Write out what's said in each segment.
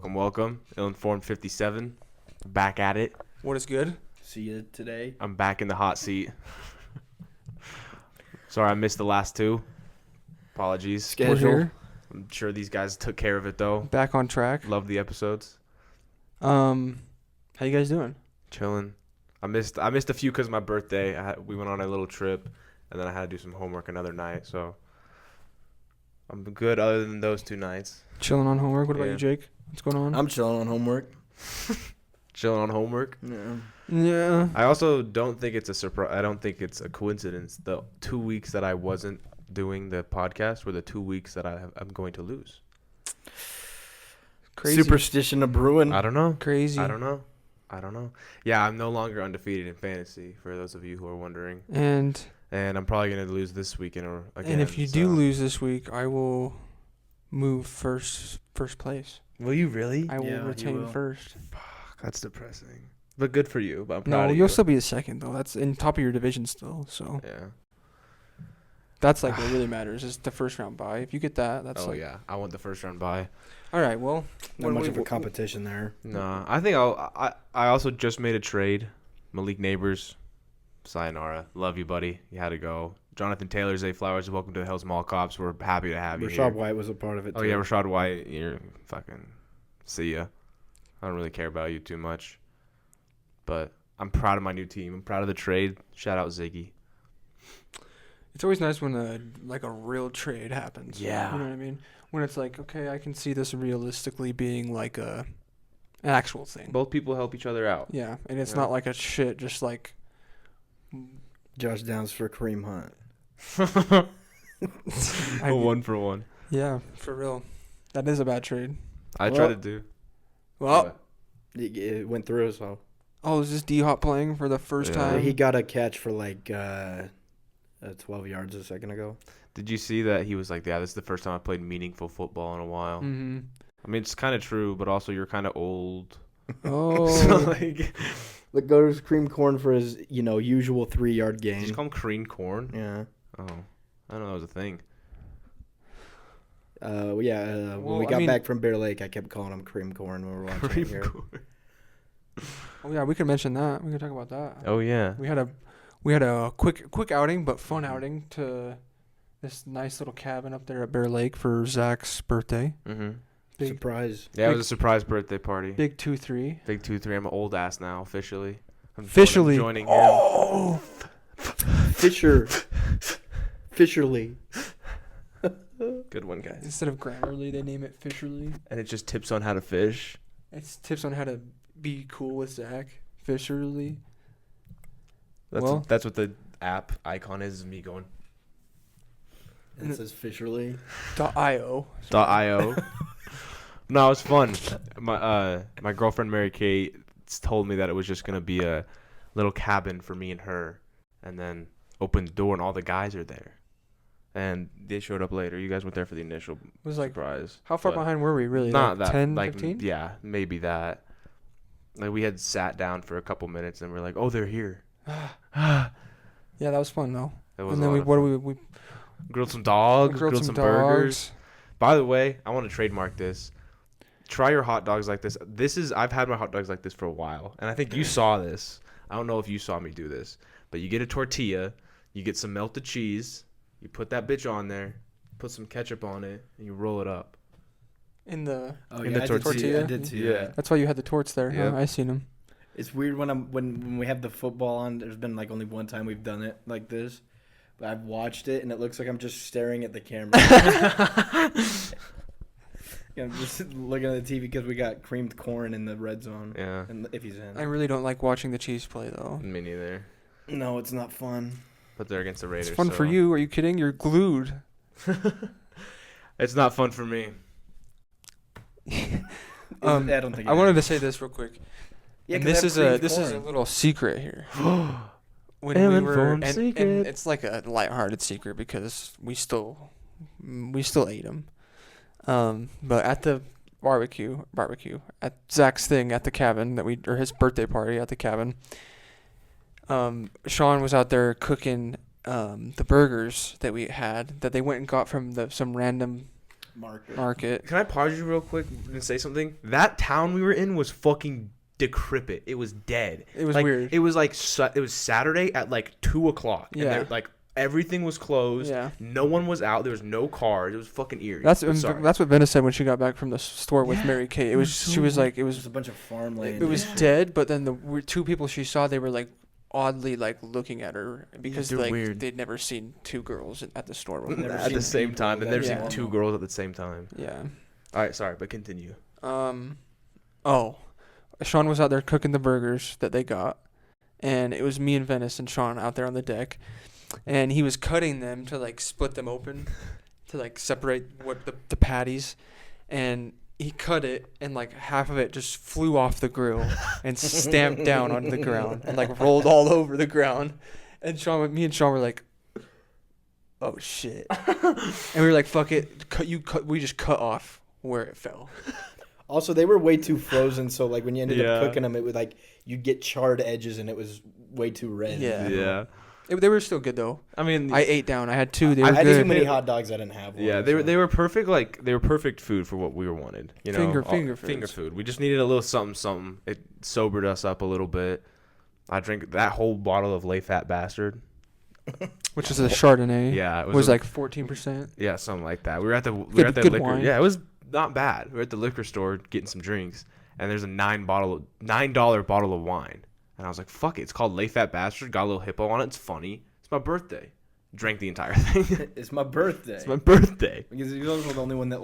Welcome. Ill-informed 57. Back at it. What is good? See you today. I'm back in the hot seat. Sorry, I missed the last two. Apologies. We're here. I'm sure these guys took care of it though. Back on track. Love the episodes. How you guys doing? Chilling. I missed a few because of my birthday. We went on a little trip, and then I had to do some homework another night. So I'm good other than those 2 nights. Chilling on homework. What about you, Jake? What's going on? I'm chilling on homework. Chilling on homework. Yeah. I also don't think it's a surprise. I don't think it's a coincidence. The 2 weeks that I wasn't doing the podcast were the 2 weeks that I'm going to lose. Crazy. Superstition of brewing. I don't know. Crazy. I don't know. Yeah, I'm no longer undefeated in fantasy, for those of you who are wondering. And I'm probably going to lose this weekend or again. And if you do lose this week, I will move first place. Will you really? I will retain first. Fuck, that's depressing. But good for you. But I'm proud of you. You'll still be the second, though. That's in top of your division still. So yeah. That's like what really matters is the first round bye. If you get that, that's yeah. I want the first round bye. All right, well. Not much of a competition there. No, I think I also just made a trade. Malik Neighbors, sayonara. Love you, buddy. You had to go. Jonathan Taylor, Zay Flowers, welcome to the Hills Mall Cops. We're happy to have you here. Rashad White was a part of it, too. Oh, yeah, Rashad White. You're fucking... See ya. I don't really care about you too much. But I'm proud of my new team. I'm proud of the trade. Shout out Ziggy. It's always nice when a real trade happens. Yeah. You know what I mean? When it's like, okay, I can see this realistically being like an actual thing. Both people help each other out. Yeah, and it's not like a shit, just like... Josh Downs for Kareem Hunt. A 1-for-1. Yeah, for real. That is a bad trade. I tried to do. Well, it went through, so. Oh, is this D-Hop playing for the first time? He got a catch for like 12 yards a second ago. Did you see that he was like, yeah, this is the first time I played meaningful football in a while? Mm-hmm. I mean, it's kind of true, but also you're kind of old. Oh. So, like... Look, goes cream corn for his, usual 3-yard gain. Did you call him cream corn? Yeah. Oh, I don't know that was a thing. When we got back from Bear Lake, I kept calling him cream corn when we were watching Cream here. corn. Oh yeah, we could mention that. We could talk about that. Oh yeah. We had a quick outing, but fun outing to this nice little cabin up there at Bear Lake for Zach's birthday. Mm-hmm. Surprise. Yeah, it was a surprise birthday party. Big 2-3. Big 2-3. I'm an old ass now, officially. Joining him. Oh! Fisherly. Good one, guys. Instead of Grammarly, they name it Fisherly. And it just tips on how to fish. It's tips on how to be cool with Zach. Fisherly. That's what the app icon is me going. It says Fisherly. .io. .io. No, it was fun. My girlfriend Mary Kate told me that it was just gonna be a little cabin for me and her, and then opened the door and all the guys are there, and they showed up later. You guys weren't there for the initial surprise. How far behind were we really? Not like that 10, like 15? Yeah, maybe that. Like we had sat down for a couple minutes and we're like, oh, they're here. Yeah, that was fun though. It was. And then we grilled some dogs, grilled some burgers. By the way, I want to trademark this. Try your hot dogs like this. I've had my hot dogs like this for a while, and I think you saw this. I don't know if you saw me do this, but you get a tortilla, you get some melted cheese, you put that bitch on there, put some ketchup on it, and you roll it up. In the tortilla. I did too. Yeah. That's why you had the torts there. Yep. Huh? I seen them. It's weird when we have the football on. There's been like only one time we've done it like this, but I've watched it and it looks like I'm just staring at the camera. I'm just looking at the TV because we got creamed corn in the red zone. Yeah. And if he's in. I really don't like watching the Chiefs play though. Me neither. No, it's not fun. But they're against the Raiders. It's fun for you. Are you kidding? You're glued. It's not fun for me. I don't think. I wanted to say this real quick. Yeah, this is a little secret here. When and it's like a lighthearted secret because we still ate them. But at the barbecue at Zach's thing at the cabin or his birthday party at the cabin, Sean was out there cooking the burgers that we had that they went and got from some random Market. Can I pause you real quick and say something? That town we were in was fucking decrepit. It was dead. It was like, weird. It was like it was Saturday at like 2:00. Yeah. And like everything was closed. Yeah. No one was out. There was no cars. It was fucking eerie. That's what Venice said when she got back from the store with Mary Kate. It was she was like it was a bunch of farmland. It was dead, but then the two people she saw, they were like oddly like looking at her because like weird. They'd never seen two girls at the store at the same time. They've never seen two girls at the same time. Yeah. All right, sorry, but continue. Sean was out there cooking the burgers that they got, and it was me and Venice and Sean out there on the deck, and he was cutting them to like split them open, to like separate what the patties, and he cut it, and like half of it just flew off the grill and stamped down onto the ground and like rolled all over the ground, and me and Sean were like, oh shit, and we were like, fuck it, we just cut off where it fell. Also, they were way too frozen, so like when you ended up cooking them, it would like you'd get charred edges, and it was way too red. Yeah. They were still good though. I mean, I ate down. I had two. They were good. I had too many hot dogs. I didn't have one. Yeah, they were perfect. Like they were perfect food for what we wanted. You know, finger food. We just needed a little something. It sobered us up a little bit. I drank that whole bottle of Lay Fat Bastard, which is a Chardonnay. Yeah, it was like 14%. Yeah, something like that. We were at the liquor. Wine. Yeah, it was not bad. We were at the liquor store getting some drinks, and there's a $9 bottle of wine, and I was like, "Fuck it!" It's called Lay Fat Bastard. Got a little hippo on it. It's funny. It's my birthday. Drank the entire thing. It's my birthday. It's my birthday. Because he was the only one that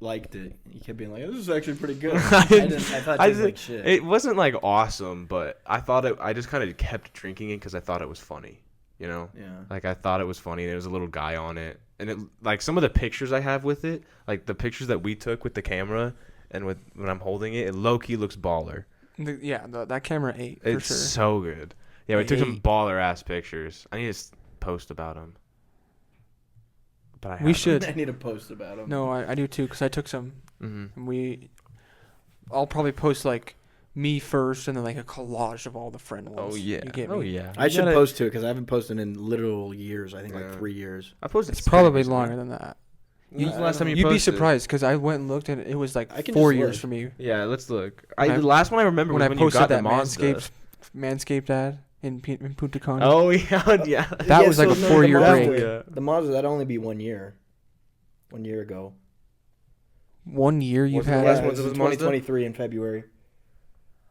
liked it. He kept being like, "This is actually pretty good." I thought it was like shit. It wasn't like awesome, but I thought it. I just kind of kept drinking it because I thought it was funny. You know? Yeah. Like I thought it was funny. There was a little guy on it, and it like some of the pictures I have with it, like the pictures that we took with the camera, and with when I'm holding it, it low key looks baller. That camera ate. It's for sure. So good. Yeah, we took some baller ass pictures. I need to post about them. But we should. I need to post about them. No, I do too because I took some. Mm-hmm. And I'll probably post like me first and then like a collage of all the friend ones. Oh yeah. You get me? Oh yeah. I should post too because I haven't posted in literal years. I think like 3 years. I posted. It's probably longer than that. When's the last time you posted? You'd be surprised because I went and looked and it was like 4 years for me. Yeah, let's look. The last one I remember was when I posted you got that the Manscaped ad in Punta Cana. Oh yeah. That was like a 4-year break. The Mazda, that'd only be 1 year. 1 year ago. 1 year you've had? Yeah, it was 2023 in February.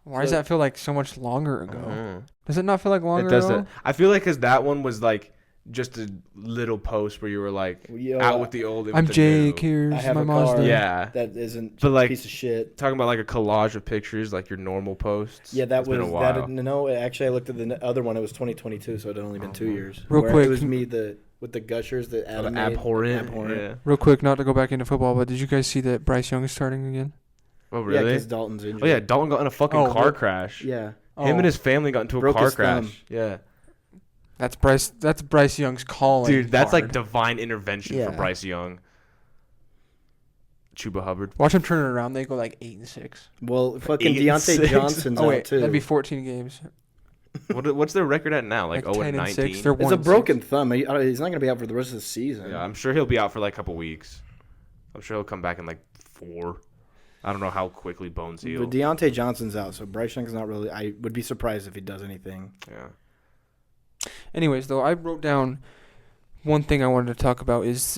Why does that feel like so much longer ago? Does it not feel like longer ago? It doesn't. I feel like because that one was like just a little post where you were like out with the old. I'm Jake. Here's my Mazda. Yeah, that isn't but like a piece of shit. Talking about like a collage of pictures, like your normal posts. Yeah, that was been a while. No, actually, I looked at the other one. It was 2022, so it had only been 2 years. Real quick, it was me with the gushers, the abhorrent. Yeah. Real quick, not to go back into football, but did you guys see that Bryce Young is starting again? Oh really? Yeah, because Dalton's injured. Oh yeah, Dalton got in a fucking car crash. Yeah. Him and his family got into a car crash. Thumb. Yeah. That's Bryce Young's calling. Dude, that's like divine intervention for Bryce Young. Chuba Hubbard. Watch him turn it around. They go like 8-6. Well, fucking Deontay Johnson's out too. That'd be 14 games. What's their record at now? Like 0-19. It's a broken thumb. He's not gonna be out for the rest of the season. Yeah, I'm sure he'll be out for like a couple weeks. I'm sure he'll come back in like 4. I don't know how quickly bones heal. But Deontay Johnson's out, so Bryce Young's not really. I would be surprised if he does anything. Yeah. Anyways, though, I wrote down one thing I wanted to talk about is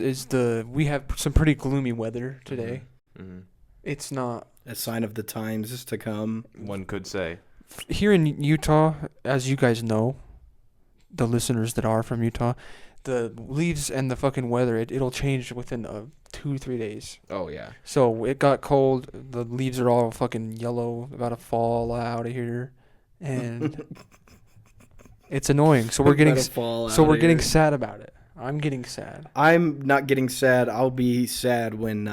we have some pretty gloomy weather today. Mm-hmm. It's not a sign of the times to come. One could say. Here in Utah, as you guys know, the listeners that are from Utah, the leaves and the fucking weather, it'll change within 2-3 days. Oh, yeah. So it got cold. The leaves are all fucking yellow, about to fall out of here. And it's annoying. So we're getting sad about it. I'm getting sad. I'm not getting sad. I'll be sad when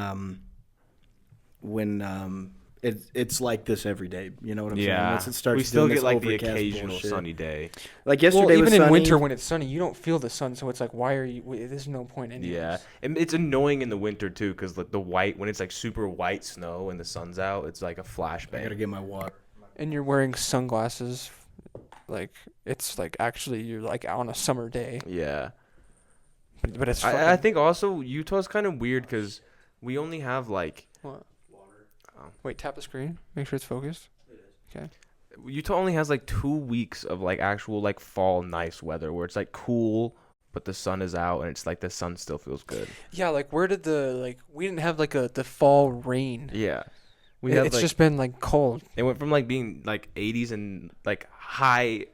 it's like this every day. You know what I'm saying? Once it starts, we still get like the occasional sunny day. Like yesterday was sunny. Even in winter when it's sunny, you don't feel the sun, so it's like, why are you? There's no point anyways. Yeah, and it's annoying in the winter too, because like the white, when it's like super white snow and the sun's out, it's like a flashbang. I gotta get my water. And you're wearing sunglasses, like it's like actually you're like on a summer day. Yeah, but it's. I think also Utah's kind of weird because We only have like. What? Water. Oh. Wait, tap the screen. Make sure it's focused. It is. Okay. Utah only has like 2 weeks of like actual like fall nice weather where it's like cool, but the sun is out and it's like the sun still feels good. Yeah, like where did we didn't have like the fall rain. Yeah. It's like, just been like cold. It went from like being like 80s and like high,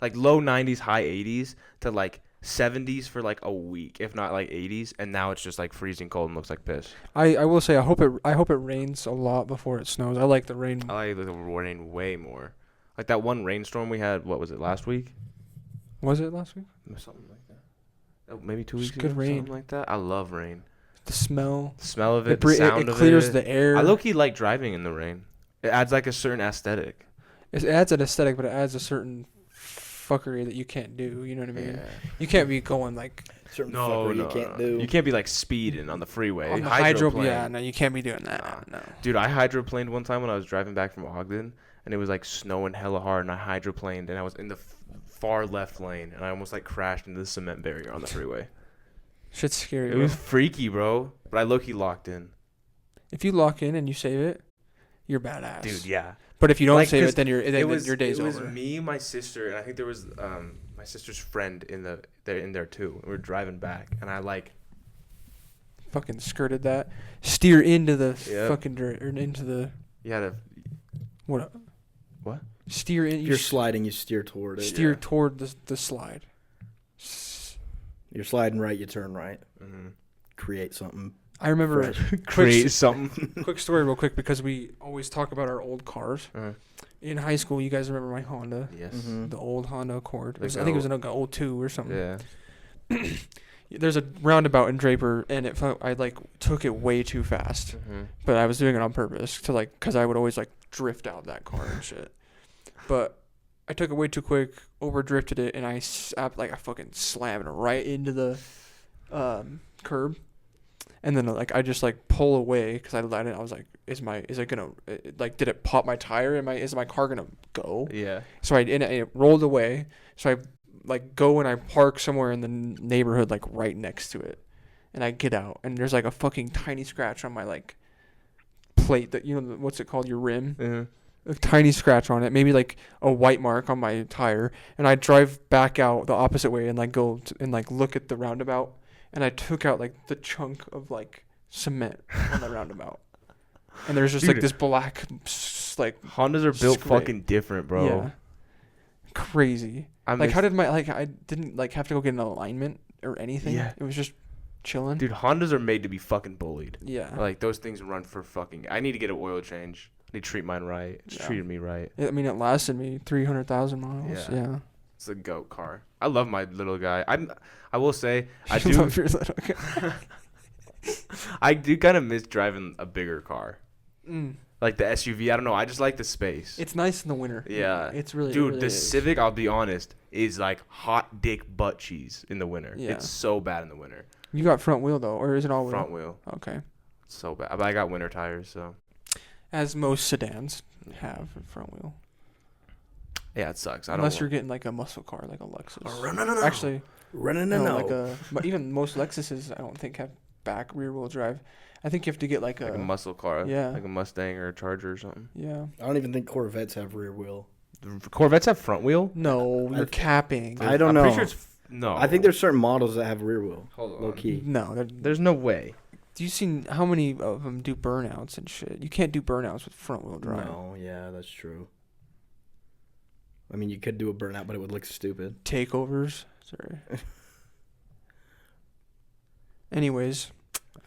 like low 90s, high 80s to like 70s for like a week, if not like 80s, and now it's just like freezing cold and looks like piss. I will say I hope it rains a lot before it snows. I like the rain. I like the rain way more. Like that one rainstorm we had. What was it, last week? Was it last week? Something like that. Oh, maybe 2 weeks ago. Good rain. Something like that. I love rain. The smell of it. The sound of it. It clears the air. I low-key like driving in the rain. It adds like a certain aesthetic. It adds an aesthetic, but it adds a certain fuckery that you can't do. You know what I mean? Yeah. You can't be going like certain fuckery you can't do. You can't be like speeding on the freeway. On the hydroplane. Yeah, no, you can't be doing that. No. Dude, I hydroplaned one time when I was driving back from Ogden, and it was like snowing hella hard, and I hydroplaned, and I was in the far left lane, and I almost like crashed into the cement barrier on the freeway. Shit's scary. It was freaky, bro. But I low-key locked in. If you lock in and you save it, you're badass. Dude, yeah. But if you don't save it, then your day's over. It was me, my sister, and I think there was my sister's friend in there too. We were driving back, and I like fucking skirted that, steer into the fucking dirt or into the. Yeah. What? Steer in. You're sliding. You steer toward it. Steer toward the slide. You're sliding right. You turn right. Mm-hmm. Create something. I remember create something. Quick story, real quick, because we always talk about our old cars. Uh-huh. In high school, you guys remember my Honda? Yes. Mm-hmm. The old Honda Accord. I think it was an 02 or something. Yeah. There's a roundabout in Draper, and I like took it way too fast, but I was doing it on purpose to because I would always like drift out that car and shit. But I took it way too quick, over drifted it, and I fucking slammed it right into the curb. And then I just pull away because I let it. I was like, is it gonna did it pop my tire? Is my car gonna go? Yeah. So it rolled away. So I go and I park somewhere in the neighborhood right next to it, and I get out and there's a fucking tiny scratch on my plate that what's it called, your rim. Mm-hmm. A tiny scratch on it, maybe a white mark on my tire, and I drive back out the opposite way and go and look at the roundabout. And I took out the chunk of cement on the roundabout, and there's just this black Hondas are built fucking different, bro. Yeah, crazy. How did my I didn't have to go get an alignment or anything. Yeah, it was just chilling. Dude, Hondas are made to be fucking bullied. Yeah, those things run for fucking. I need to get an oil change. I need to treat mine right. It's treated me right. I mean, it lasted me 300,000 miles. Yeah. It's a goat car. I love my little guy. I will say I do love your little guy. I do kind of miss driving a bigger car. Like the SUV. I don't know. I just like the space. It's nice in the winter. Yeah. It's really Dude, it really the is. Civic, I'll be honest, is hot dick butt cheese in the winter. Yeah. It's so bad in the winter. You got front wheel though, or is it all wheel? Front wheel. Okay. It's so bad. But I got winter tires, so. As most sedans have front wheel. Yeah, it sucks. Unless you're getting a muscle car, like a Lexus. No. Actually, no. But even most Lexuses, I don't think have back rear wheel drive. I think you have to get a muscle car. Yeah. Like a Mustang or a Charger or something. Yeah. I don't even think Corvettes have rear wheel. Corvettes have front wheel? No, you're capping. I don't know. I'm pretty sure no. I think there's certain models that have rear wheel. Hold on. Low key. No, there's no way. Do you see how many of them do burnouts and shit? You can't do burnouts with front wheel drive. No, yeah, that's true. I mean, you could do a burnout, but it would look stupid. Takeovers. Sorry. Anyways.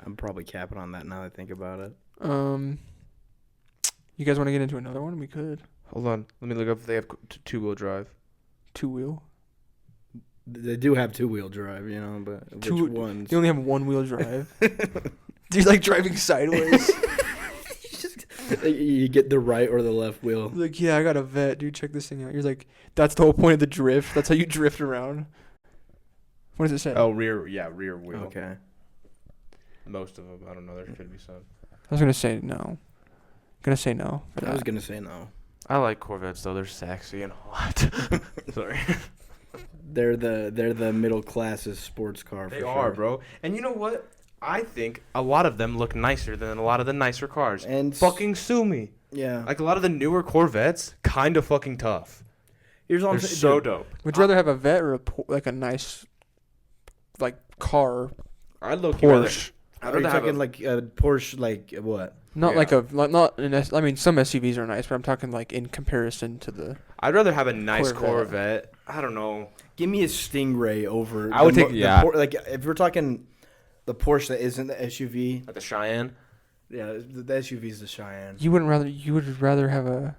I'm probably capping on that now that I think about it. You guys want to get into another one? We could. Hold on. Let me look up if they have two-wheel drive. Two-wheel? They do have two-wheel drive, but which ones? You only have one-wheel drive. Do you like driving sideways? You get the right or the left wheel. Yeah, I got a vet, dude. Check this thing out. You're that's the whole point of the drift. That's how you drift around. What does it say? Oh, rear wheel. Okay. Most of them. I don't know. There should be some. I was going to say no. I was going to say no. I like Corvettes, though. They're sexy and hot. Sorry. They're the middle class's sports car. They are, bro. And you know what? I think a lot of them look nicer than a lot of the nicer cars. And fucking sue me. Yeah. Like a lot of the newer Corvettes, kind of fucking tough. Here's all They're I'm saying, so dude. dope. Would you rather have a vet or like a nice, like car? I'd look Porsche. Are you talking like a Porsche, like what? Not like I mean, some SUVs are nice, but I'm talking like in comparison to the. I'd rather have a nice Corvette. I don't know. Give me a Stingray over. I would take like if we're talking the Porsche that isn't the SUV. Like the Cheyenne. Yeah, the SUV's the Cheyenne. You would rather have a.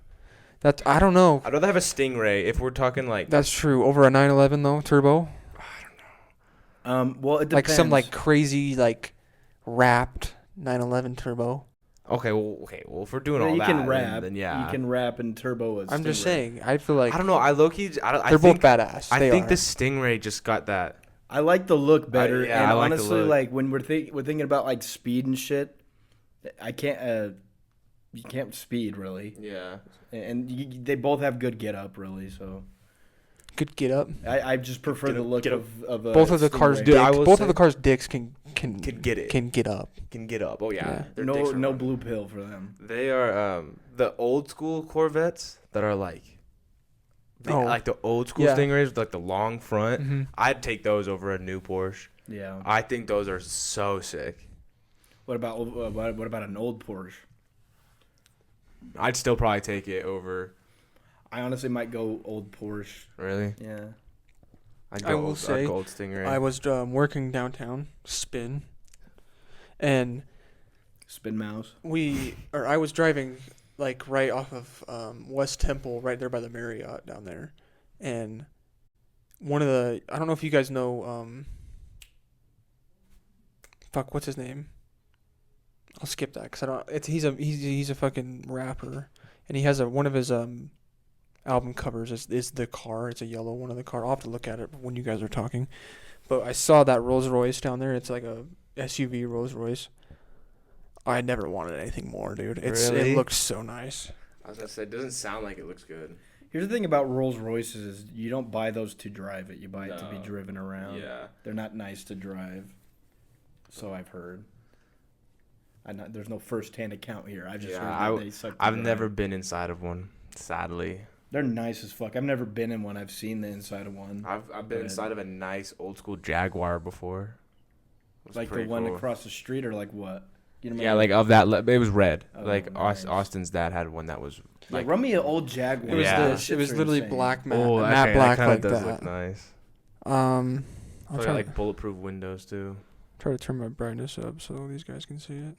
That I don't know. I'd rather have a Stingray if we're talking like. That's true. Over a 911 though, turbo. I don't know. Well, it depends. Like some like crazy like wrapped 911 turbo. Okay. Well, if we're doing all you that, can wrap. then yeah. You can wrap and turbo. I'm just saying. I feel like I don't know. I low-key. they're both badass. I think the Stingray just got that. I like the look better. Yeah, and I like honestly, the look. like when we're thinking about like speed and shit, I can't. You can't speed really. Yeah. And they both have good get up really. So. Good get up. I just prefer the look of both of the cars. Both of the cars' dicks can get it. Can get up. Can get up. Oh yeah. No blue pill for them. They are the old school Corvettes that are like the old school Stingrays with like the long front. Mm-hmm. I'd take those over a new Porsche. Yeah. I think those are so sick. What about an old Porsche? I'd still probably take it over. I honestly might go old Porsche. Really? Yeah. I will say, I'd go old Stingray. I was working downtown, Spin, and Spin Mouse. I was driving like right off of West Temple, right there by the Marriott down there, and I don't know if you guys know, what's his name? I'll skip that because I don't. He's a fucking rapper, and he has one of his album covers is the car. It's a yellow one of the car. I'll have to look at it when you guys are talking. But I saw that Rolls Royce down there. It's like a SUV Rolls Royce. I never wanted anything more, dude. It looks so nice. I was gonna say, it doesn't sound like it looks good. Here's the thing about Rolls Royces is you don't buy those to drive it. You buy it to be driven around. Yeah. They're not nice to drive. So I've heard. There's no first-hand account here. I just heard that they suck. I've never been inside of one, sadly. They're nice as fuck. I've never been in one. I've seen the inside of one. I've been inside of a nice old school Jaguar before. Like the one across the street, or like what? You know, yeah, like of that. It was red. Nice. Austin's dad had one that was. Like, run me an old Jaguar. It was literally black matte. Oh, matte black that like does that. look nice. I'll got like bulletproof windows too. Try to turn my brightness up so these guys can see it.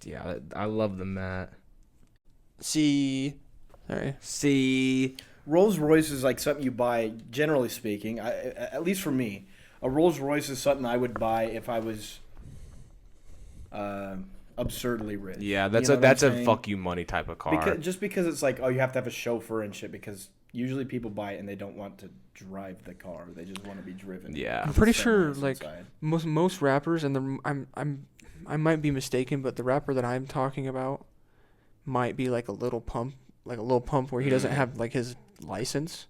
Yeah, I love the matte. See. Rolls Royce is like something you buy, generally speaking. At least for me, a Rolls Royce is something I would buy if I was absurdly rich. Yeah, that's a fuck you money type of car. Because it's like, you have to have a chauffeur and shit. Because usually people buy it and they don't want to drive the car; they just want to be driven. Yeah, I'm pretty sure like most rappers, and I might be mistaken, but the rapper that I'm talking about might be like a little pump where he doesn't have like his license,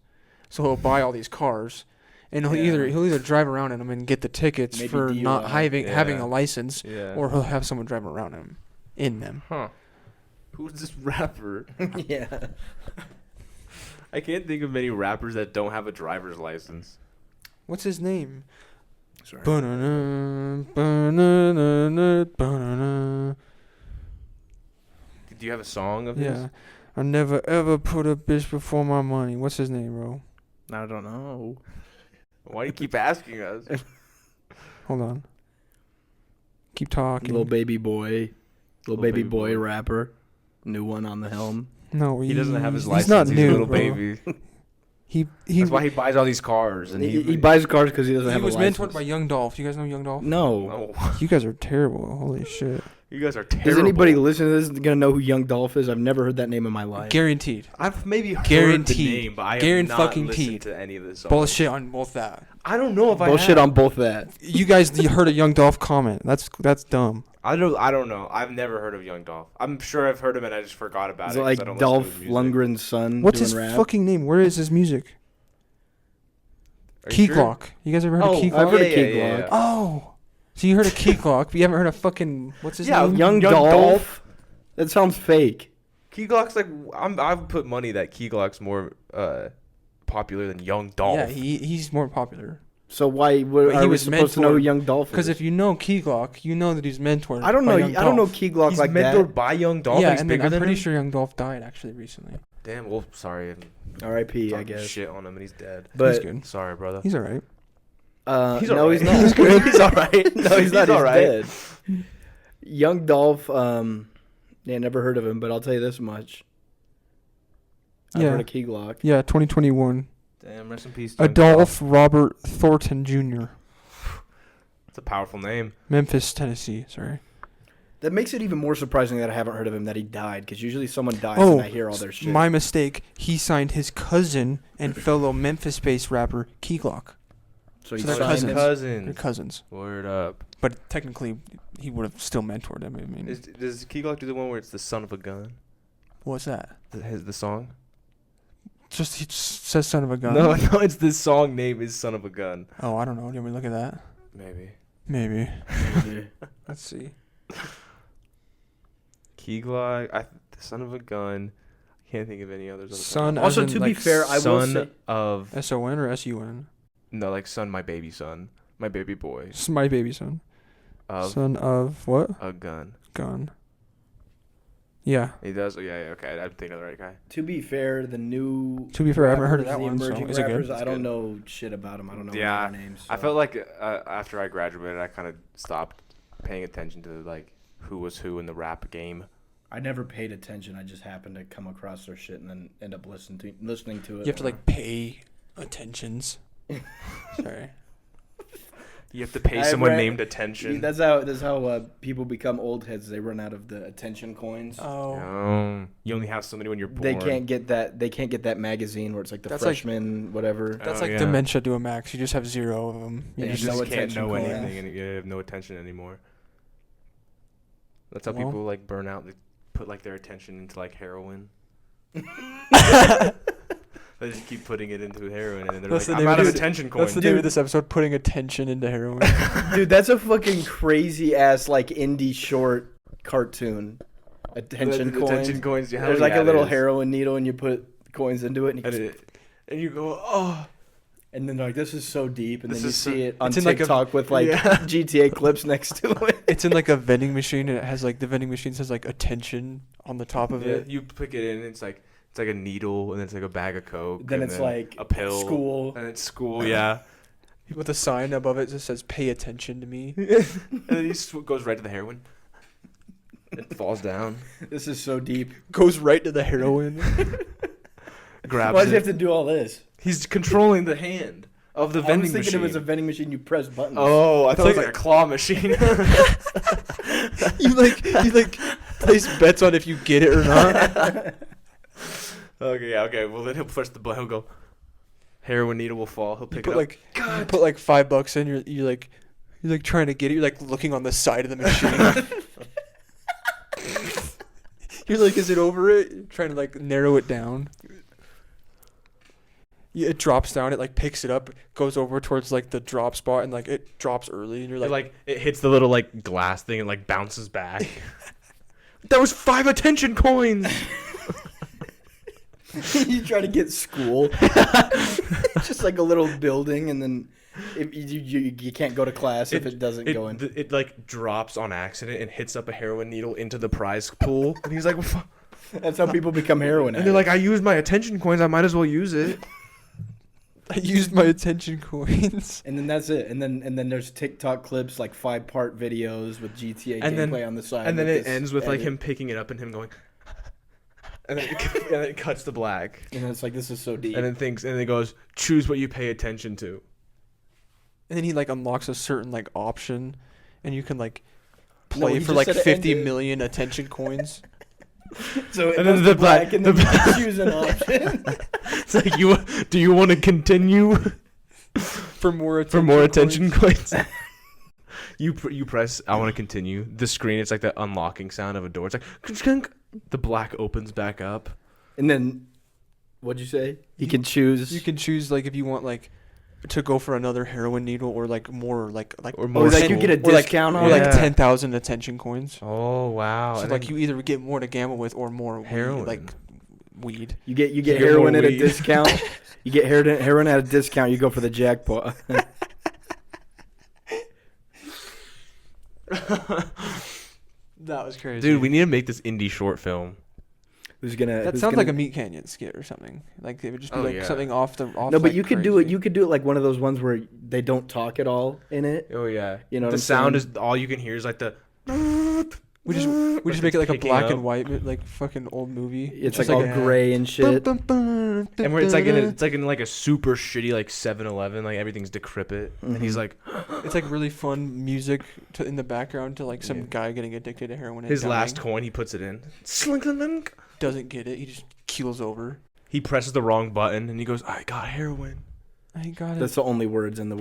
so he'll buy all these cars, and he'll either drive around in them and get the tickets for not having a license, or he'll have someone driving around him in them. Huh? Who's this rapper? Yeah, I can't think of many rappers that don't have a driver's license. What's his name? Sorry. Do you have a song of his? Yeah. I never ever put a bitch before my money. What's his name, bro? I don't know. Why do you keep asking us? Hold on. Keep talking. Little baby boy rapper. New one on the helm. No, he doesn't have his license. He's not new, little bro. baby. That's why he buys all these cars. And he buys cars because he doesn't have a license. He was mentored by Young Dolph. You guys know Young Dolph? No. You guys are terrible. Holy shit. You guys are terrible. Is anybody listening to this gonna know who Young Dolph is? I've never heard that name in my life. Guaranteed. I've maybe heard the name, but I have not listened to any of this songs. Bullshit on both that. I don't know if I Bullshit on both that. You guys heard a Young Dolph comment. That's dumb. I don't know. I've never heard of Young Dolph. I'm sure I've heard him and I just forgot about Is it. it like Dolph Lundgren's son? What's his rap? fucking name? Where is his music? Key Glock. You guys ever heard of Key Glock? I've heard of Key Glock. Yeah. Oh. So you heard of Key Glock, but you haven't heard of fucking what's his name? Young Dolph. That sounds fake. Key Glock's like I would put money that Key Glock's more popular than Young Dolph. Yeah, he's more popular. So why are we supposed to know who Young Dolph is? Because if you know Key Glock, you know that he's mentored. I don't know. I don't know Key Glock he's like that. He's mentored by Young Dolph. Yeah, and I'm pretty sure Young Dolph died actually recently. Damn. Well, sorry. R.I.P. I guess. Shit on him and he's dead. But he's good. Sorry, brother. He's alright. He's not. He's good. He's all right. No, he's not. He's dead. Young Dolph. Never heard of him, but I'll tell you this much. I've heard of Key Glock. Yeah, 2021. Damn, rest in peace. Adolph Robert Thornton Jr. It's a powerful name. Memphis, Tennessee. Sorry. That makes it even more surprising that I haven't heard of him, that he died, because usually someone dies and I hear all their shit. My mistake. He signed his cousin and fellow Memphis-based rapper Key Glock. So he's cousins. They're cousins. Word up. But technically, he would have still mentored him. I mean, does Key Glock do the one where it's the son of a gun? What's that? The song? He just says son of a gun. No, it's the song name is Son of a Gun. Oh, I don't know. Do you want me to look at that? Maybe. Let's see. Key Glock, the son of a gun. I can't think of any others. Son. Also, to be fair, I will say of SON or SUN. No, like son, my baby son, my baby boy. My baby son. Son of what? A gun. Gun. Yeah. He does. Yeah. Okay, I'm thinking of the right guy. To be fair, I haven't heard of that one. So is it good? I don't know shit about them. I don't know their names. So. I felt like after I graduated, I kind of stopped paying attention to like who was who in the rap game. I never paid attention. I just happened to come across their shit and then end up listening to it. You have to like pay attentions. Sorry. You have to pay someone named Attention. That's how people become old heads. They run out of the attention coins. Oh. You only have so many when you're born. They can't get that magazine where it's like the freshman whatever. That's dementia to a max. You just have 0 of them. You just can't know anything and you have no attention anymore. That's how people like burn out. They put like their attention into like heroin. They just keep putting it into heroin, and they're like, I'm out of attention coins. That's the name of this episode, putting attention into heroin. Dude, that's a fucking crazy-ass, like, indie short cartoon. Attention coins. Attention coins, yeah. There's like a little heroin needle, and you put coins into it, and you go, oh. And then, like, this is so deep, and then you see it on TikTok with, like, GTA clips next to it. It's in, like, a vending machine, and it has, like, the vending machine says, like, attention on the top of it. You pick it in, and it's like a needle, and it's like a bag of Coke. Then it's like a pill. School. And it's school, yeah. With a sign above it that says, pay attention to me. And then he goes right to the heroin. It falls down. This is so deep. Goes right to the heroin. Grabs Why does he have to do all this? He's controlling the hand of the vending machine. I was thinking it was a vending machine you press buttons. Oh, I thought it was like a claw machine. You place bets on if you get it or not. Okay. Well, then he'll push the button. He'll go. Heroin needle will fall. He'll pick it up. You put like $5 in. You're like trying to get it. You're like looking on the side of the machine. You're like, is it over it? You're trying to like narrow it down. Yeah, it drops down. It like picks it up, goes over towards like the drop spot, and like it drops early. And you're like it hits the little like glass thing and like bounces back. That was 5 attention coins. You try to get school. Just like a little building, and then if you can't go to class if it doesn't go in. It like drops on accident and hits up a heroin needle into the prize pool. And he's like, well, that's how people become heroin addicts. And they're like, I used my attention coins. I might as well use it. I used my attention coins. And then that's it. And then there's TikTok clips, like 5-part videos with GTA gameplay on the side. And then it ends with like him picking it up and him going. And then it cuts to black. And then it's like, this is so deep. And then it goes, choose what you pay attention to. And then he like unlocks a certain like option, and you can like play for like 50 million attention coins. So it goes to black, and then you choose an option. It's like, do you want to continue? For more attention coins. You press, I want to continue. The screen, it's like the unlocking sound of a door. It's like, the black opens back up. And then, what'd you say? You can choose like if you want like to go for another heroin needle or like more like or more like you get a discount or like 10,000 attention coins. Oh wow! So like you either get more to gamble with or more heroin, weed, like weed. You get heroin at a discount. You get heroin at a discount. You go for the jackpot. That was crazy, dude. We need to make this indie short film. That sounds like a Meat Canyon skit or something. Like it would just be something off. No, but like you could do it. You could do it like one of those ones where they don't talk at all in it. Oh yeah, you know the sound is all you can hear is like the. We just make it like a black and white, like fucking old movie. It's like all gray and shit. And where it's like in like a super shitty like 7-Eleven, like everything's decrepit, and he's like, it's like really fun music in the background to like some guy getting addicted to heroin. His last coin, he puts it in. Doesn't get it. He just keels over. He presses the wrong button, and he goes, "I got heroin." I got it. That's the only words in the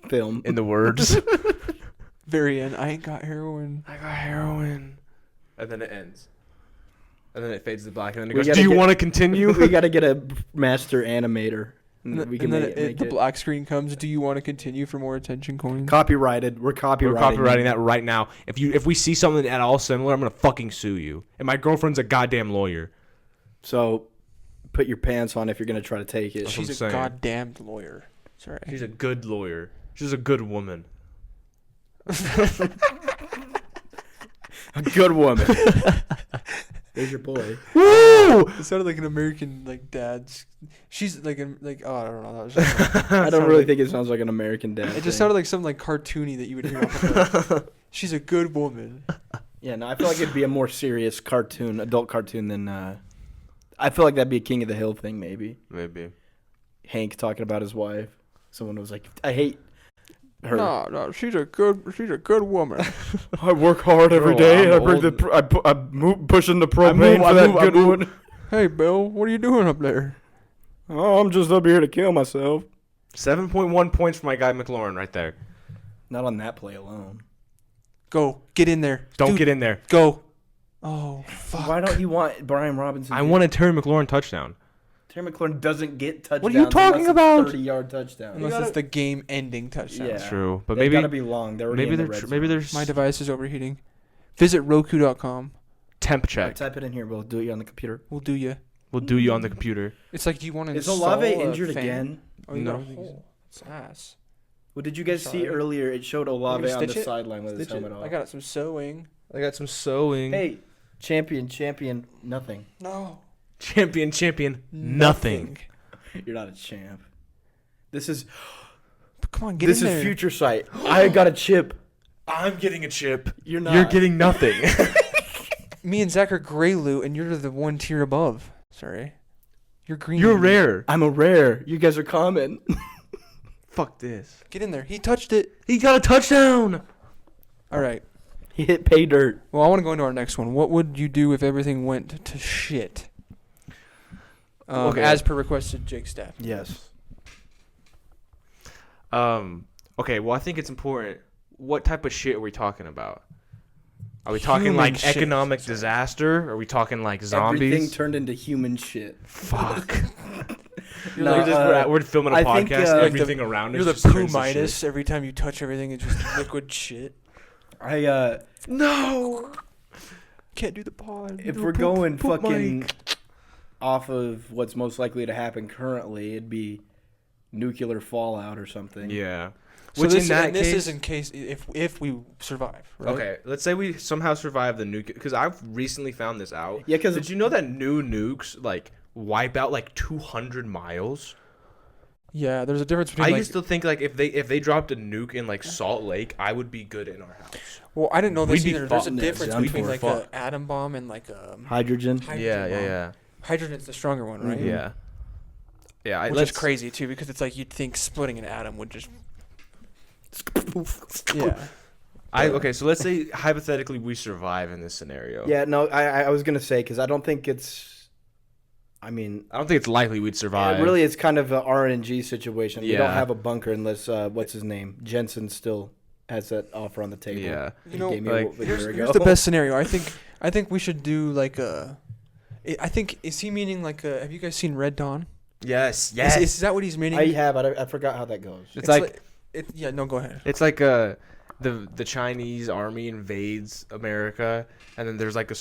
film. In the words. Very end. I ain't got heroin. I got heroin. And then it ends. And then it fades to black, and then it goes, "Do you want to continue?" We got to get a master animator. And then the black screen comes. Do you want to continue for more attention coins? Copyrighted. We're copywriting that right now. If we see something at all similar, I'm gonna fucking sue you. And my girlfriend's a goddamn lawyer. So, put your pants on if you're gonna try to take it. She's a goddamn lawyer. Sorry. She's a good lawyer. She's a good woman. A good woman. There's your boy. Woo! It sounded like an American dad's. She's like I don't know. I don't really think it sounds like an American dad. It just sounded like something like cartoony that you would hear. Off She's a good woman. Yeah, no, I feel like it'd be a more serious adult cartoon than. I feel like that'd be a King of the Hill thing, maybe. Maybe. Hank talking about his wife. Someone was like, "I hate her." No, she's a good woman. I work hard every day. I'm pushing the propane for that good one. Hey, Bill, what are you doing up there? Oh, I'm just up here to kill myself. 7.1 points for my guy McLaurin right there. Not on that play alone. Go. Get in there. Don't get in there. Go. Oh, fuck. Why don't you want Brian Robinson? I want a Terry McLaurin touchdown. Terry McLaurin doesn't get touchdowns. What are you talking about? 30-yard touchdown. Unless it's the game-ending touchdown. Yeah. That's true. But They've maybe gotta be long. Maybe there's my device is overheating. Visit Roku.com. Temp check. Right, type it in here. We'll do it on the computer. We'll do you. We'll do you on the computer. It's like, do you want to Is Olave injured again? Oh, no. It's ass. What did you guys see earlier? It showed Olave on the sideline with his helmet off. I got some sewing. Hey, champion, nothing. No. Champion, nothing. You're not a champ. This is. Come on, get in there. This is future sight. I got a chip. I'm getting a chip. You're not. You're getting nothing. Me and Zach are gray loot, and you're the one tier above. Sorry. You're green. You're rare. I'm a rare. You guys are common. Fuck this. Get in there. He touched it. He got a touchdown. All right. He hit pay dirt. Well, I want to go into our next one. What would you do if everything went to shit? As per requested, Jake Staff. Yes. Okay, well, I think it's important. What type of shit are we talking about? Are we talking like shit. Economic disaster? Are we talking like zombies? Everything turned into human shit. Fuck. No, we're filming a podcast. Everything around us. You're the poo Midas. Every time you touch everything, it's just liquid shit. No. Can't do the pod. If we're going fucking off of what's most likely to happen currently, it'd be nuclear fallout or something. Yeah. So this is in case if we survive. Right? Okay, let's say we somehow survive the nuke, because I've recently found this out. Yeah, because did you know that new nukes like wipe out like 200 miles? Yeah, there's a difference between. I used to think like if they dropped a nuke in like Salt Lake, I would be good in our house. Well, I didn't know this either. There's a difference between like an atom bomb and like a hydrogen. Yeah. Hydrogen's the stronger one, right? Yeah. Yeah, which is crazy too, because it's like you'd think splitting an atom would just. Yeah. Okay, so let's say hypothetically we survive in this scenario. Yeah, no, I was gonna say, because I don't think it's. I mean, I don't think it's likely we'd survive. Really, it's kind of an RNG situation. Yeah. We don't have a bunker unless what's his name, Jensen, still has that offer on the table. Yeah, you know, here's the best scenario. I think we should do like a. I think is he meaning like a? Have you guys seen Red Dawn? Yes. Is that what he's meaning? I forgot how that goes. It's like no, go ahead. It's like the Chinese army invades America, and then there's like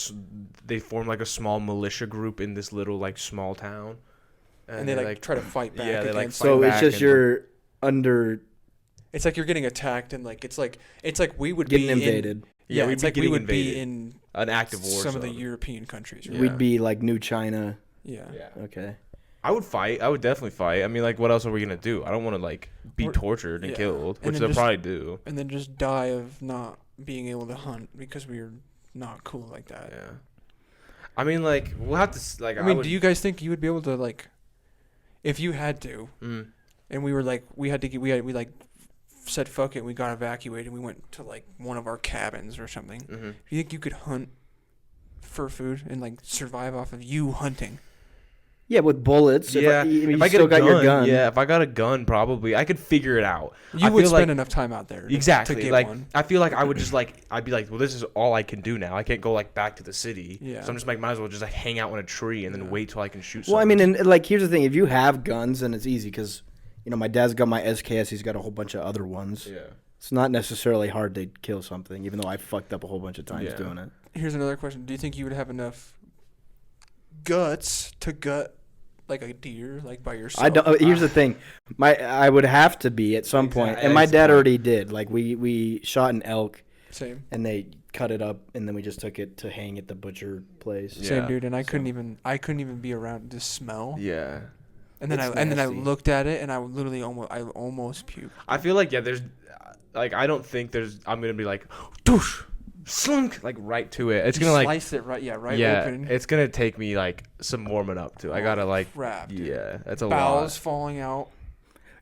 they form like a small militia group in this little like small town, and they like try to fight back. Yeah, they like so it's just you're under. It's like you're getting attacked, and like it's like we would getting be invaded. It's like we would be in an active war. Some of the European countries. Right? We'd be like New China. Yeah. Okay. I would fight. I would definitely fight. I mean, like, what else are we gonna do? I don't want to like be tortured and killed, which they'll probably do. And then just die of not being able to hunt because we're not cool like that. Yeah. I mean, like, we'll have to like. I mean, do you guys think you would be able to like, if you had to, and we were like, we like said fuck it, we got evacuated, we went to like one of our cabins or something. Mm-hmm. Do you think you could hunt for food and like survive off of you hunting? Yeah, with bullets. Yeah, if I get your gun. Yeah, if I got a gun, probably I could figure it out. You would spend enough time out there. Exactly. To get like one. I feel like I would just like I'd be like, well, this is all I can do now. I can't go like back to the city. Yeah. So I'm just like, might as well just like hang out on a tree and then wait till I can shoot. Well, I mean, and like here's the thing: if you have guns, then it's easy because, my dad's got my SKS. He's got a whole bunch of other ones. Yeah. It's not necessarily hard to kill something, even though I fucked up a whole bunch of times doing it. Here's another question: do you think you would have enough guts to gut like a deer, like by yourself? I don't. Here's the thing, I would have to be at some point, and my dad already did. Like we shot an elk, same, and they cut it up, and then we just took it to hang at the butcher place. Same, dude. And I couldn't even be around the smell. Yeah. And then I looked at it, and I literally almost puked. I feel like there's, like I don't think I'm gonna be like, doosh. Slunk like right to it. It's gonna like slice it right open. It's gonna take me like some warming up to. I gotta like crap, dude. Yeah, that's a bowels lot. Falling out.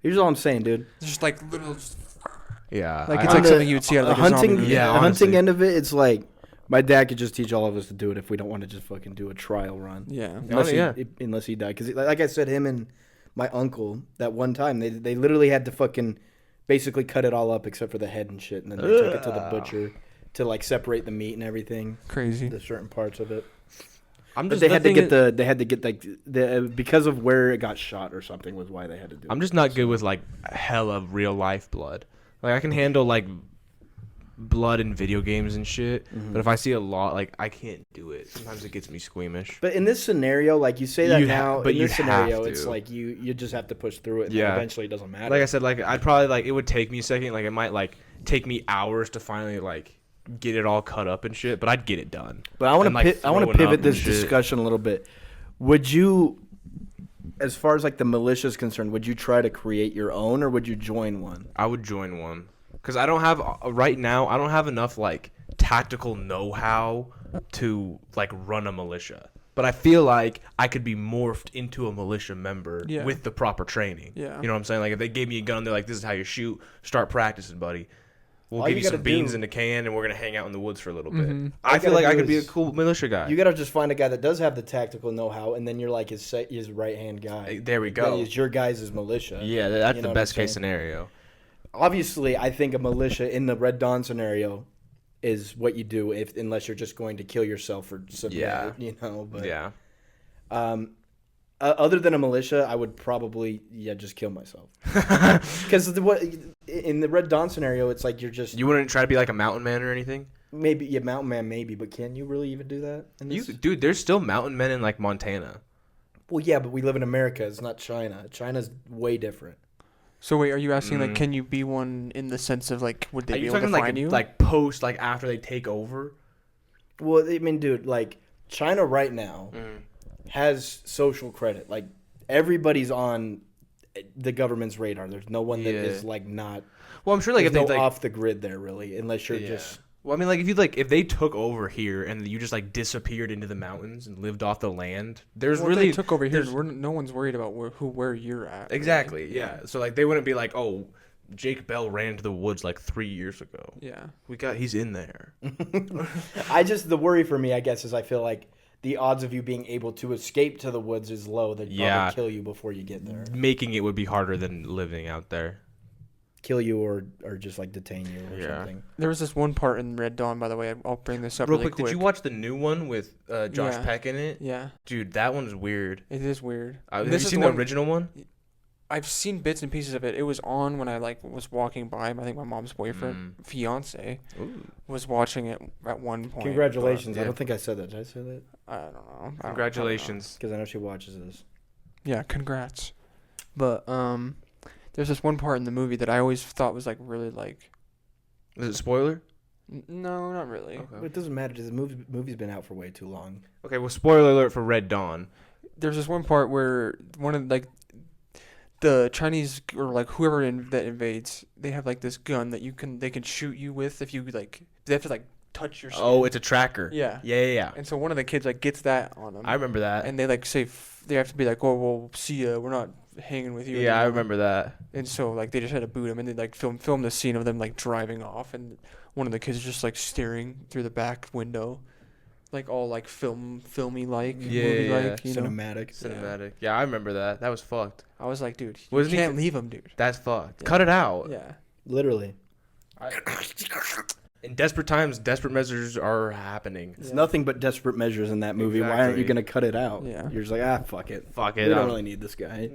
Here's all I'm saying, dude. Just like little. Yeah, like it's like something you'd see out of like a hunting. Zombie. Yeah, the hunting end of it, it's like my dad could just teach all of us to do it if we don't want to just fucking do a trial run. Yeah, unless he died, because like I said, him and my uncle that one time they literally had to fucking basically cut it all up except for the head and shit, and then they took it to the butcher to like separate the meat and everything. Crazy. The certain parts of it. They had to get like because of where it got shot or something was why they had to do it. I'm just not good with like hella real life blood. Like I can handle like blood in video games and shit, but if I see a lot, like I can't do it. Sometimes it gets me squeamish. But in this scenario, like you say that now, in this scenario, it's like you just have to push through it. And eventually, it doesn't matter. Like I said, like I'd probably like it would take me a second. Like it might like take me hours to finally like get it all cut up and shit, but I'd get it done. But I want to pivot this discussion a little bit. Would you, as far as like the militia is concerned, would you try to create your own or would you join one? I would join one because I don't have right now. I don't have enough like tactical know-how to like run a militia. But I feel like I could be morphed into a militia member with the proper training. Yeah, you know what I'm saying? Like if they gave me a gun, they're like, "This is how you shoot. Start practicing, buddy. We'll give you some beans in a can, and we're going to hang out in the woods for a little bit." I feel like I could be a cool militia guy. You got to just find a guy that does have the tactical know-how, and then you're like his right-hand guy. There we go. It's your guys' militia. Yeah, that's the best-case scenario. Obviously, I think a militia in the Red Dawn scenario is what you do unless you're just going to kill yourself or submit, But, other than a militia, I would probably just kill myself. Because in the Red Dawn scenario, it's like you wouldn't try to be like a mountain man or anything. Maybe mountain man, maybe, but can you really even do that? Dude, there's still mountain men in like Montana. Well, yeah, but we live in America. It's not China. China's way different. So wait, are you asking like, can you be one in the sense of like, would they be able to find you? Like post like after they take over? Well, I mean, dude, like China right now. Has social credit. Like everybody's on the government's radar. There's no one that is like not. Well, I'm sure like if they like off the grid there really, unless you're just. Well, I mean, like if they took over here and you just like disappeared into the mountains and lived off the land, there's really if they took over here. No one's worried about where you're at. Exactly. Really. Yeah. So like they wouldn't be like, oh, Jake Bell ran to the woods like 3 years ago. Yeah. He's in there. The worry for me, I guess, is I feel like. The odds of you being able to escape to the woods is low. They'd probably kill you before you get there. Making it would be harder than living out there. kill you or just like detain you or something. There was this one part in Red Dawn, by the way. I'll bring this up real really quick. Did you watch the new one with Josh Peck in it? Yeah. Dude, that one is weird. It is weird. Have you seen the original one? I've seen bits and pieces of it. It was on when I was walking by. I think my mom's fiance was watching it at one point. Congratulations! I don't think I said that. Did I say that? I don't know. Congratulations, because I know she watches this. Yeah, congrats. But there's this one part in the movie that I always thought was like really like. Is it a spoiler? No, not really. Okay. But it doesn't matter. The movie's been out for way too long. Okay, well, spoiler alert for Red Dawn. There's this one part where one of the Chinese or like whoever that invades, they have like this gun that they can shoot you with if you like. They have to like touch your skin. Oh, it's a tracker. Yeah. Yeah. And so one of the kids like gets that on them. I remember that. And they like say they have to be like, oh well, see ya. We're not hanging with you. Yeah, anymore. I remember that. And so like they just had to boot him and they like film the scene of them like driving off and one of the kids is just like staring through the back window. Like all like filmy like movie like cinematic. Yeah, I remember that. That was fucked. I was like, dude, you can't leave him, dude. That's fucked. Yeah. Cut it out. Yeah, literally. In desperate times, desperate measures are happening. It's nothing but desperate measures in that movie. Exactly. Why aren't you gonna cut it out? Yeah, you're just like, fuck it. Fuck it. We don't really need this guy.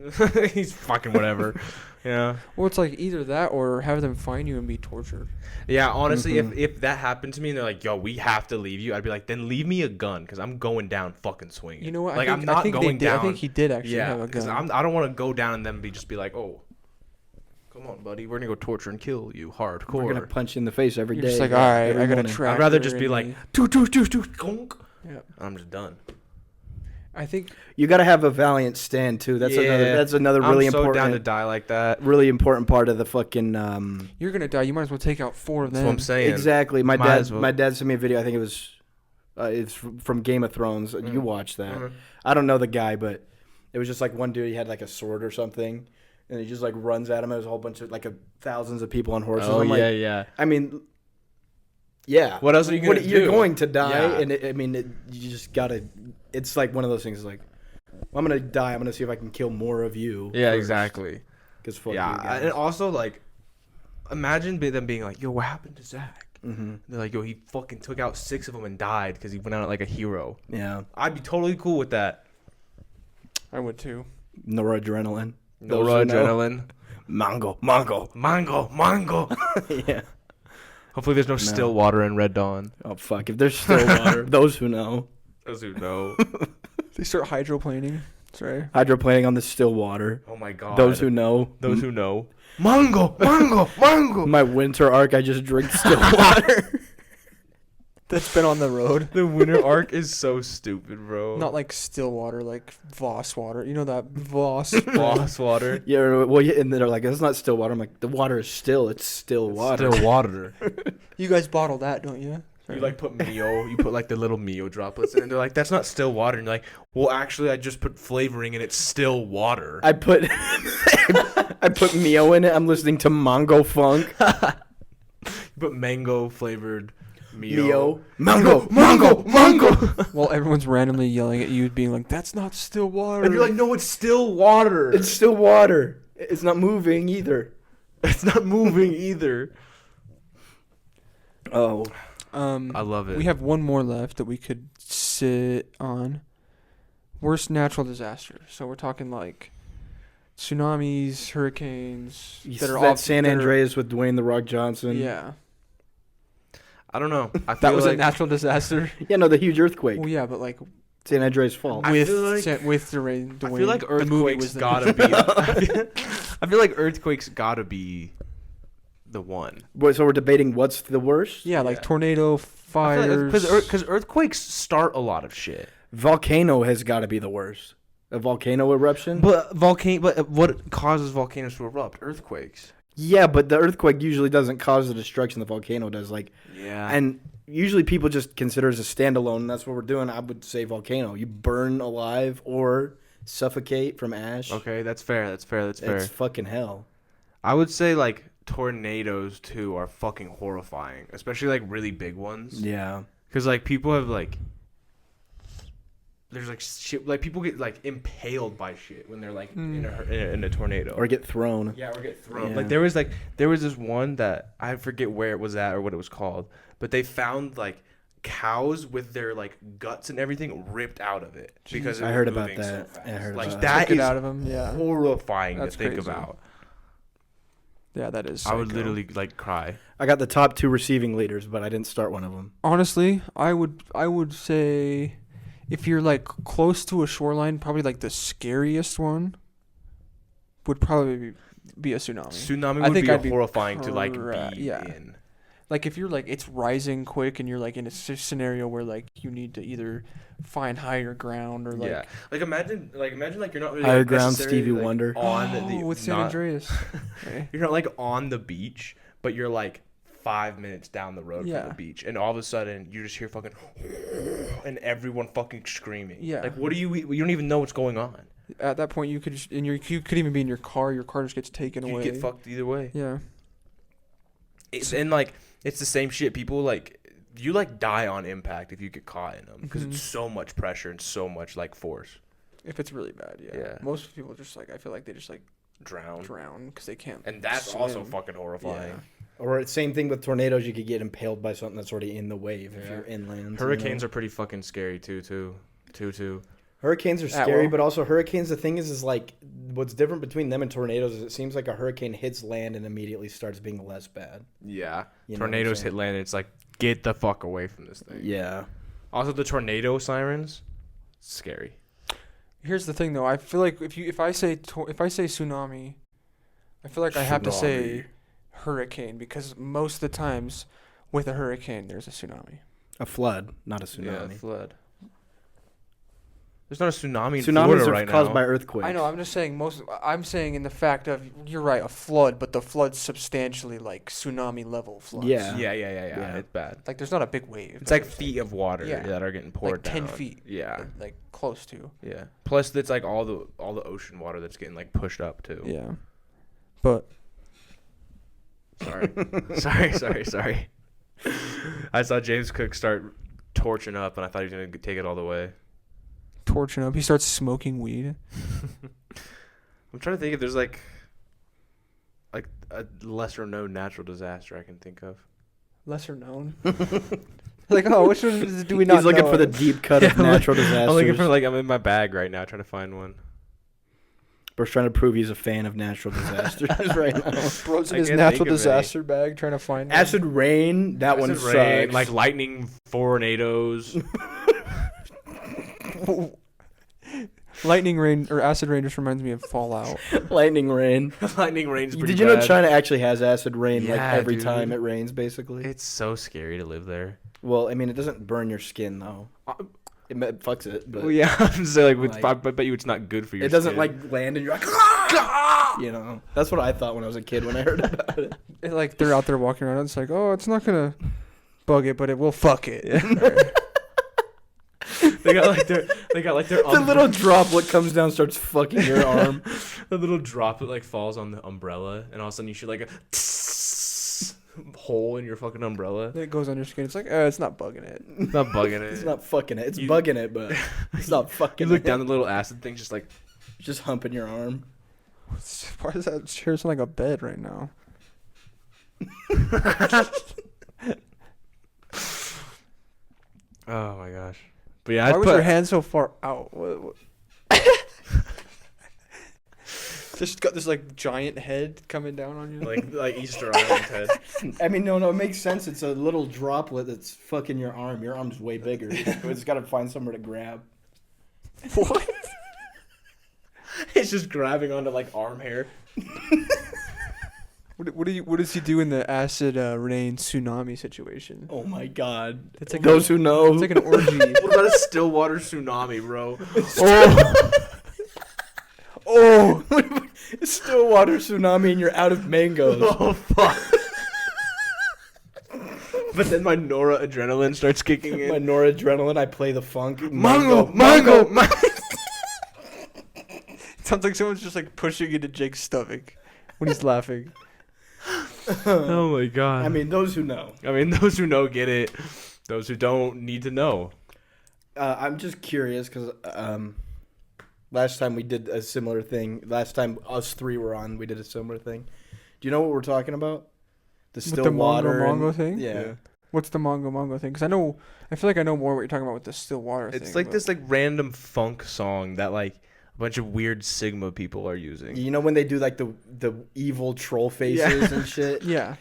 He's fucking whatever. Yeah. Well, it's like either that or have them find you and be tortured. Yeah, honestly, if that happened to me and they're like, "Yo, we have to leave you," I'd be like, "Then leave me a gun, because I'm going down fucking swinging." You know what? Like, I'm not going down. I think he did actually have a gun. Yeah, because I don't want to go down and then just be like, "Oh, come on, buddy, we're gonna go torture and kill you hardcore. We're gonna punch you in the face every day." Just like, all right, I gotta try. I'd rather just be like, gonk. Yeah, I'm just done. I think you got to have a valiant stand too. That's another really important. I'm so down to die like that. Really important part of the fucking. You're gonna die. You might as well take out 4 of them. That's what I'm saying. Exactly. My dad sent me a video. I think it was, it's from Game of Thrones. You watched that? Mm-hmm. I don't know the guy, but it was just like one dude. He had like a sword or something, and he just like runs at him. There's a whole bunch of thousands of people on horses. Oh, I'm yeah. I mean. Yeah. What else are you going to do? You're going to die, and you just gotta. It's like one of those things. Like, well, I'm gonna die. I'm gonna see if I can kill more of you. Yeah, first. Exactly. Because fuck you guys. And also like, imagine them being like, "Yo, what happened to Zach?" Mm-hmm. They're like, "Yo, he fucking took out 6 of them and died because he went out like a hero." Yeah. I'd be totally cool with that. I would too. Noradrenaline. Mango. Yeah. Hopefully there's no still water in Red Dawn. Oh, fuck. If there's still water, those who know. Those who know. They start hydroplaning. That's right. Hydroplaning on the still water. Oh, my God. Those who know. Those who know. Mango. My winter arc, I just drink still water. That's been on the road. The winter arc is so stupid, bro. Not like still water, like Voss water. You know that Voss water? Yeah, well, and they're like, it's not still water. I'm like, the water is still. It's still water. Still water. You guys bottle that, don't you? You like put Mio, you put like the little Mio droplets in, and they're like, that's not still water. And you're like, well, actually, I just put flavoring and it's still water. I put Mio in it. I'm listening to Mongo Funk. You put mango flavored Mio. Mango. While everyone's randomly yelling at you, being like, that's not still water. And you're like, no, it's still water. It's still water. It's not moving either. Oh. I love it. We have one more left that we could sit on. Worst natural disaster. So we're talking like tsunamis, hurricanes. That San Andreas with Dwayne "The Rock" Johnson. Yeah. I don't know. I feel that was a natural disaster. Yeah, no, the huge earthquake. Well, yeah, but like San Andreas' fault. With Dwayne. I feel like earthquakes gotta be. I feel like earthquakes gotta be the one. So we're debating what's the worst? Yeah, like tornado, fires. Because earthquakes start a lot of shit. Volcano has got to be the worst. A volcano eruption? But what causes volcanoes to erupt? Earthquakes. Yeah, but the earthquake usually doesn't cause the destruction the volcano does. Yeah. And usually people just consider it as a standalone, and that's what we're doing. I would say volcano. You burn alive or suffocate from ash. Okay, that's fair. It's fucking hell. I would say like tornadoes too are fucking horrifying, especially like really big ones. Yeah. Because like people have like there's like shit, like people get like impaled by shit when they're like in a tornado, or get thrown. Yeah, or get thrown. Yeah. Like there was this one that I forget where it was at or what it was called, but they found like cows with their like guts and everything ripped out of it because I heard about that. So I heard like about that is out of them. Yeah, horrifying to think about. Yeah, that is. Psycho. I would literally like cry. I got the top 2 receiving leaders, but I didn't start one of them. Honestly, I would say, if you're like close to a shoreline, probably like the scariest one would probably be a tsunami. Tsunami would be horrifying to like be in. Like if you're like it's rising quick and you're like in a scenario where like you need to either find higher ground or like like imagine like you're not really higher ground Stevie Wonder on with San Andreas. You're not like on the beach, but you're like 5 minutes down the road from the beach, and all of a sudden you just hear fucking and everyone fucking screaming. Yeah, like what do you don't even know what's going on. At that point, you could just you could even be in your car. Your car just gets taken away. You get fucked either way. Yeah. And like it's the same shit. People like you like die on impact if you get caught in them because it's so much pressure and so much like force. If it's really bad, yeah. Most people just like I feel like they just like drown because they can't. And that's swim. Also fucking horrifying. Yeah. Or same thing with tornadoes. You could get impaled by something that's already in the wave if you're inland. Hurricanes are pretty fucking scary too. Hurricanes are scary, but also hurricanes, the thing is like what's different between them and tornadoes is it seems like a hurricane hits land and immediately starts being less bad. Yeah. Tornadoes hit land and it's like, get the fuck away from this thing. Yeah. Also, the tornado sirens, scary. Here's the thing, though. I feel like if I say tsunami, I feel like I have to say hurricane because most of the times with a hurricane, there's a tsunami. A flood, not a tsunami. Yeah, a flood. There's not a tsunami in Tsunamis Florida are right caused now. by earthquakes. I know. I'm just saying I'm saying in the fact of you're right, a flood, but the flood's substantially like tsunami level floods. Yeah. It's bad. Like there's not a big wave. It's like feet of water that are getting poured like down. 10 feet. Yeah. Like close to. Yeah. Plus, it's like all the ocean water that's getting like pushed up too. Yeah. But. Sorry. I saw James Cook start torching up, and I thought he was gonna take it all the way. Torching up. He starts smoking weed. I'm trying to think if there's like a lesser known natural disaster I can think of. Lesser known? Like, which one do we not know? He's looking for the deep cut of natural disasters. I'm looking for I'm in my bag right now trying to find one. Bro's trying to prove he's a fan of natural disasters right now. Bro's in his natural disaster bag trying to find acid rain. That one sucks. Like lightning tornadoes. Lightning rain or acid rain just reminds me of Fallout. Lightning rain. Lightning rain's pretty Did you know China actually has acid rain every time it rains, basically? It's so scary to live there. Well, I mean, it doesn't burn your skin, though. It fucks it. But, well, yeah, I'm saying I bet you it's not good for your skin. It doesn't, land and you're like, you know. That's what I thought when I was a kid when I heard about it. Like, they're out there walking around, and it's like, oh, it's not going to bug it, but it will fuck it. They got their the little droplet comes down and starts fucking your arm. The little droplet falls on the umbrella and all of a sudden you shoot a hole in your fucking umbrella. It goes on your skin. It's like, it's not bugging it. It's not bugging it. It's not fucking it. It's bugging it, but it's not fucking it. You look down the little acid thing just humping your arm. Why does that chair sound like a bed right now? Oh my gosh. But yeah, why was your hand so far out? What? Just got this giant head coming down on you, like Easter Island head. I mean, no, it makes sense. It's a little droplet that's fucking your arm. Your arm's way bigger. It's got to find somewhere to grab. What? It's just grabbing onto arm hair. What does he do in the acid rain tsunami situation? Oh my god! It's like those who know. It's like an orgy. What about a Stillwater tsunami, bro? Oh, Stillwater tsunami, and you're out of mangoes. Oh fuck! But then my noradrenaline starts kicking in. My noradrenaline, I play the funk. Mango. Sounds like someone's just pushing into Jake's stomach when he's laughing. Oh my god. I mean, those who know. Those who know get it. Those who don't need to know. I'm just curious because last time we did a similar thing. Last time us three were on, we did a similar thing. Do you know what we're talking about? The still water Mongo thing? Yeah. What's the Mongo thing? Because I feel like I know more what you're talking about with the still water thing. It's like this like random funk song that like a bunch of weird Sigma people are using. You know when they do like the evil troll faces and shit? Yeah.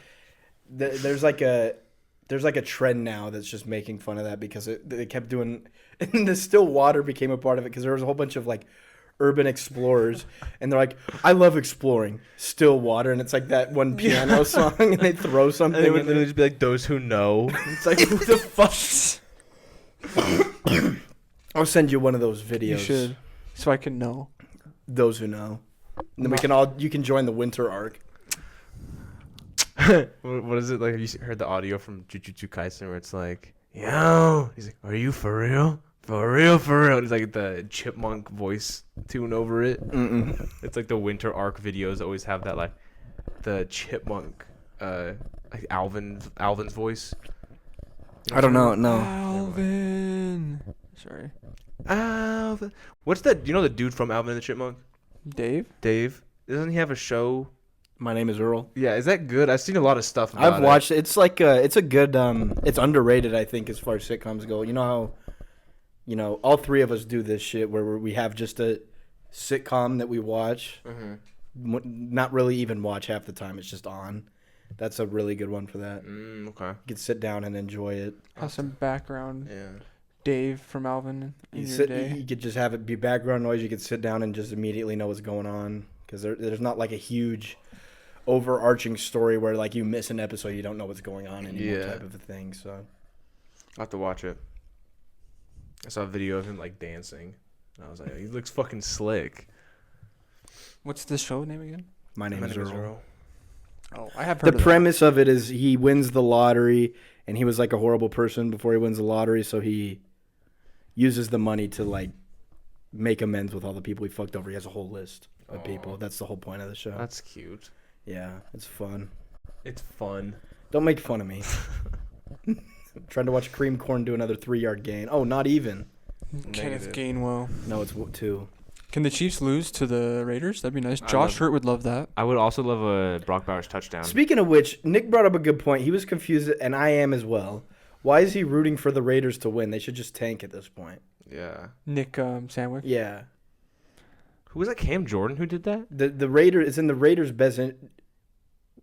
There's like a trend now that's just making fun of that because they kept doing, and the still water became a part of it because there was a whole bunch of like urban explorers and they're like, I love exploring still water, and it's like that one piano song and they throw something and it would literally just be like those who know. It's like, who the fuck? I'll send you one of those videos. You should, so I can know. Those who know, and then you can join the winter arc. What is it like? Have you heard the audio from Jujutsu Kaisen where it's like, yo, he's like, are you for real? For real, for real. It's like the chipmunk voice tune over it. Mm-mm. It's like the winter arc videos always have that like the chipmunk, like Alvin's voice. I don't know. No. Alvin. Sorry. Alvin. What's that? You know the dude from Alvin and the Chipmunk? Dave. Doesn't he have a show? My Name is Earl. Yeah, is that good? I've seen a lot of stuff about it. I've watched it. It's like it's a good it's underrated, I think, as far as sitcoms go. You know how all three of us do this shit where we have just a sitcom that we watch. Mm-hmm. Not really even watch half the time. It's just on. That's a really good one for that. Okay. You can sit down and enjoy it. Have some background. Yeah. Dave from Alvin. You could just have it be background noise. You could sit down and just immediately know what's going on because there's not like a huge overarching story where like you miss an episode, you don't know what's going on anymore, type of a thing. So I'll have to watch it. I saw a video of him like dancing. And I was like, he looks fucking slick. What's the show name again? My name is Earl. Oh, I have heard the premise of it is he wins the lottery and he was like a horrible person before he wins the lottery, so he uses the money to like make amends with all the people he fucked over. He has a whole list of people. That's the whole point of the show. That's cute. Yeah, it's fun. It's fun. Don't make fun of me. I'm trying to watch Cream Corn do another 3-yard gain. Oh, not even. Kenneth Gainwell. No, it's 2. Can the Chiefs lose to the Raiders? That'd be nice. Josh Hurt would love that. I would also love a Brock Bowers touchdown. Speaking of which, Nick brought up a good point. He was confused, and I am as well. Why is he rooting for the Raiders to win? They should just tank at this point. Yeah. Nick Sandwick? Yeah. Who was that? Cam Jordan who did that? The Raiders, it's in the Raiders' best.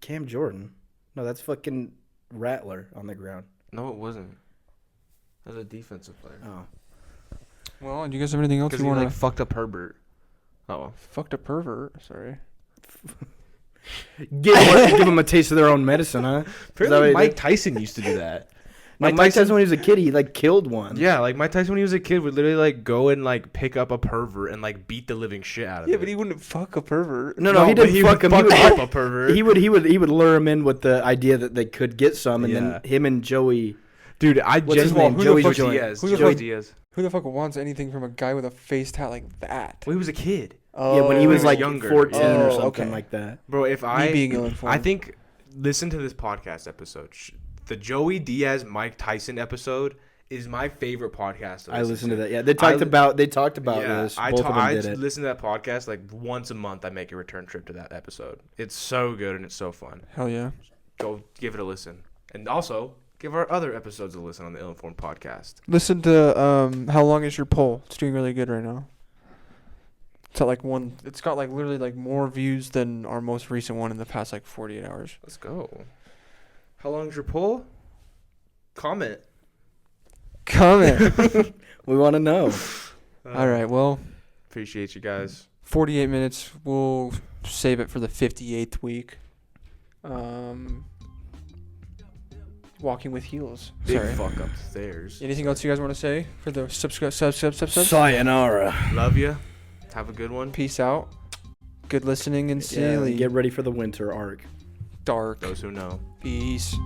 Cam Jordan? No, that's fucking Rattler on the ground. No, it wasn't. That was a defensive player. Oh. Well, do you guys have anything else you want to... like fucked up Herbert. Oh. Fucked up pervert. Sorry. Give them a taste of their own medicine, huh? Apparently Mike Tyson used to do that. Mike Tyson, when he was a kid, he like killed one. Yeah, like Mike Tyson when he was a kid would literally like go and like pick up a pervert and like beat the living shit out of it. Yeah, but he wouldn't fuck a pervert. No, he didn't fuck him. He would fuck up a pervert. He would lure him in with the idea that they could get some, and then him and Joey. Dude, What's his name? Joey Diaz. Joey Diaz. Who the fuck wants anything from a guy with a face tat like that? Well, he was a kid. Oh, yeah, when he was like younger, 14 or something like that. Bro, if being ill-informed. I think, listen to this podcast episode. The Joey Diaz Mike Tyson episode is my favorite podcast. I listened to that. Yeah, they talked about this. Both of them did it. Listen to that podcast like once a month. I make a return trip to that episode. It's so good and it's so fun. Hell yeah! Go give it a listen, and also give our other episodes a listen on the Ill Informed podcast. Listen to How Long Is Your Pole? It's doing really good right now. It's at like one. It's got like literally like more views than our most recent one in the past like 48 hours. Let's go. How long is your poll? Comment. We want to know. All right. Well, appreciate you guys. 48 minutes. We'll save it for the 58th week. Walking with heels. Big fuck upstairs. Anything else you guys want to say for the subscribe? Sayonara. Love you. Have a good one. Peace out. Good listening and silly. Get ready for the winter arc. Dark. Those who know. Peace.